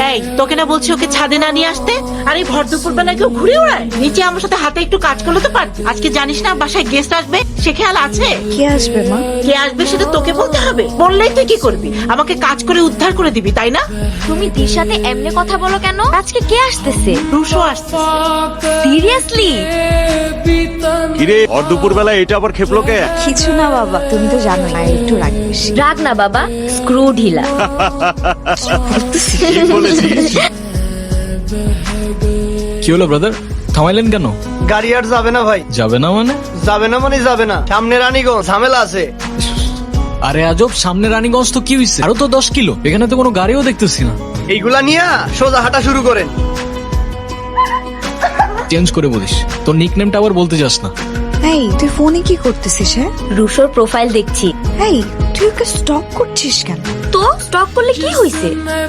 এই তোকে না বলছি ওকে ছাদে না নিয়ে আসতে, আর এই ভর দুপুর বেলা কেউ ঘুরে ওড়ায়? নিচে আমার সাথে হাতে একটু কাজ করলে তো পারতি। আজকে জানিস না বাসায় গেস্ট আসবে, সে খেয়াল আছে? কে আসবে মা? কে আসবে সেটা তোকে বলতে হবে? বললেই তুই কি করবি? আমাকে কাজ করে উদ্ধার করে দিবি, তাই না? তুমি দির সাথে এমনি কথা বলো কেন? আজকে কে আসতেছে? রুশো আসছে। সিরিয়াসলি? কিরে ভর দুপুর বেলা এটা আবার খেপলো কে? কিছু না বাবা, তুমি তো জানোই আর একটু রাগ বেশি। রাগ না বাবা, স্ক্রু ঢিলা। কি বলেছিস? কি হলো ব্রাদার, থামাইলেন কেন? গাড়ি আর যাবে না ভাই। যাবে না মানে? যাবে না মানে যাবে না, সামনে রানীগঞ্জ ঝামেলা আছে। আরে আজব, সামনে রানীগঞ্জ তো কি হইছে? আরো তো 10 কিলো, এখানে তো কোনো গাড়িও দেখতেছি না। এইগুলা নিয়ে সোজা হাঁটা শুরু করেন। চেঞ্জ করে বলিস, তোর নিকনেমটা আবার বলতে যাস না। এই তুই ফোনে কি করতেছিস? হ্যাঁ, রুশোর প্রোফাইল দেখছি। এই তুই ওকে স্টক করছিস কেন? তো স্টক করলে কি হইছে?